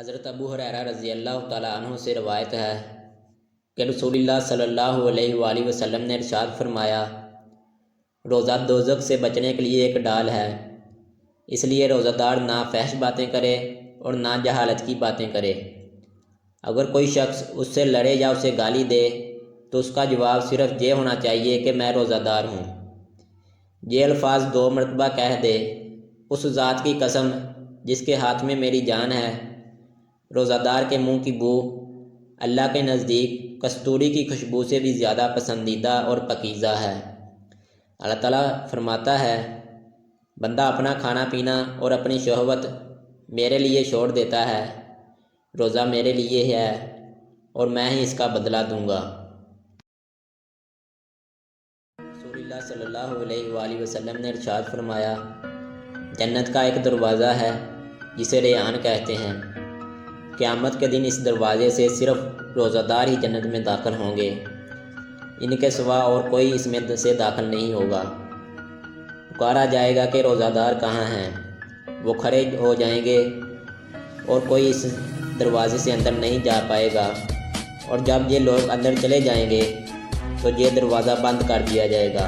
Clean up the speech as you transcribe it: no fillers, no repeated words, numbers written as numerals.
حضرت ابو ہریرہ رضی اللہ تعالیٰ عنہ سے روایت ہے کہ رسول اللہ صلی اللہ علیہ وآلہ وسلم نے ارشاد فرمایا، روزہ دوزخ سے بچنے کے لیے ایک ڈال ہے، اس لیے روزہ دار نہ فحش باتیں کرے اور نہ جہالت کی باتیں کرے۔ اگر کوئی شخص اس سے لڑے یا اسے گالی دے تو اس کا جواب صرف یہ ہونا چاہیے کہ میں روزہ دار ہوں۔ یہ الفاظ 2 مرتبہ کہہ دے، اس ذات کی قسم جس کے ہاتھ میں میری جان ہے، روزہ دار کے منہ کی بو اللہ کے نزدیک کستوری کی خوشبو سے بھی زیادہ پسندیدہ اور پاکیزہ ہے۔ اللہ تعالیٰ فرماتا ہے، بندہ اپنا کھانا پینا اور اپنی شہوت میرے لیے چھوڑ دیتا ہے، روزہ میرے لیے ہے اور میں ہی اس کا بدلہ دوں گا۔ رسول اللہ صلی اللہ علیہ وآلہ وسلم نے ارشاد فرمایا، جنت کا ایک دروازہ ہے جسے ریان کہتے ہیں، قیامت کے دن اس دروازے سے صرف روزہ دار ہی جنت میں داخل ہوں گے، ان کے سوا اور کوئی اس میں سے داخل نہیں ہوگا۔ پکارا جائے گا کہ روزہ دار کہاں ہیں؟ وہ کھڑے ہو جائیں گے اور کوئی اس دروازے سے اندر نہیں جا پائے گا، اور جب یہ لوگ اندر چلے جائیں گے تو یہ دروازہ بند کر دیا جائے گا۔